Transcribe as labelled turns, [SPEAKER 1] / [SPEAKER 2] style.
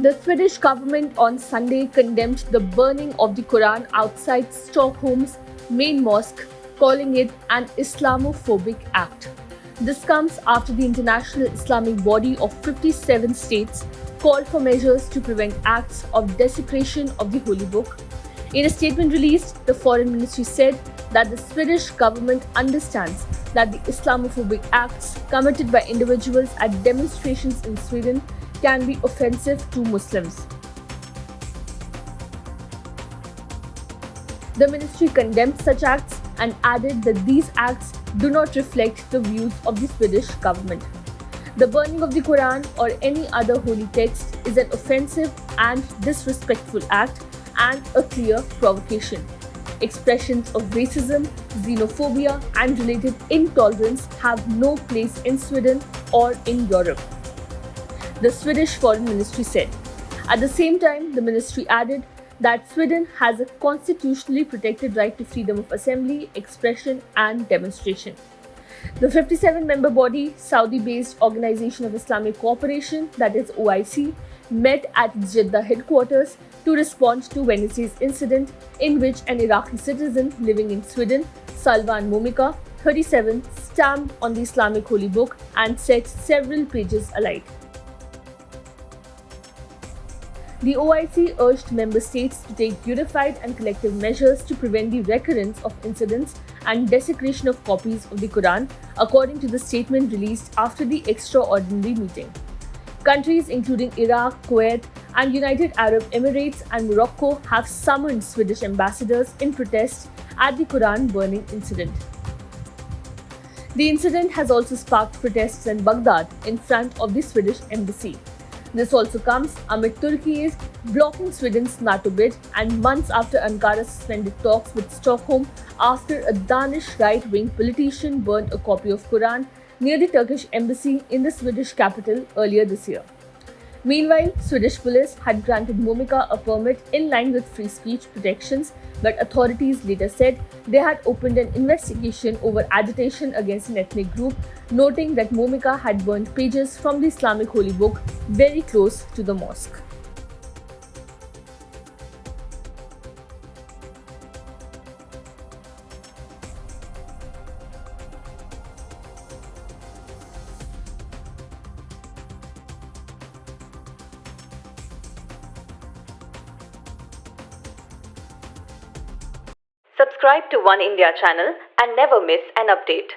[SPEAKER 1] The Swedish government on Sunday condemned the burning of the Quran outside Stockholm's main mosque, calling it an Islamophobic act. This comes after the international Islamic body of 57 states called for measures to prevent acts of desecration of the holy book. In a statement released, the Foreign Ministry said that the Swedish government understands that the Islamophobic acts committed by individuals at demonstrations in Sweden can be offensive to Muslims. The ministry condemned such acts and added that these acts do not reflect the views of the Swedish government. The burning of the Quran or any other holy text is an offensive and disrespectful act and a clear provocation. Expressions of racism, xenophobia, and related intolerance have no place in Sweden or in Europe, the Swedish Foreign Ministry said. At the same time, the ministry added that Sweden has a constitutionally protected right to freedom of assembly, expression, and demonstration. The 57-member body, Saudi-based Organization of Islamic Cooperation, that is OIC, met at its Jeddah headquarters to respond to Wednesday's incident in which an Iraqi citizen living in Sweden, Salvan Momika, 37, stamped on the Islamic holy book and set several pages alight. The OIC urged member states to take unified and collective measures to prevent the recurrence of incidents and desecration of copies of the Quran, according to the statement released after the extraordinary meeting. Countries including Iraq, Kuwait, and United Arab Emirates and Morocco have summoned Swedish ambassadors in protest at the Quran burning incident. The incident has also sparked protests in Baghdad in front of the Swedish embassy. This also comes amid Turkey's blocking Sweden's NATO bid and months after Ankara suspended talks with Stockholm after a Danish right-wing politician burned a copy of Quran near the Turkish embassy in the Swedish capital earlier this year. Meanwhile, Swedish police had granted Momika a permit in line with free speech protections, but authorities later said they had opened an investigation over agitation against an ethnic group, noting that Momika had burned pages from the Islamic holy book very close to the mosque.
[SPEAKER 2] Subscribe to One India channel and never miss an update.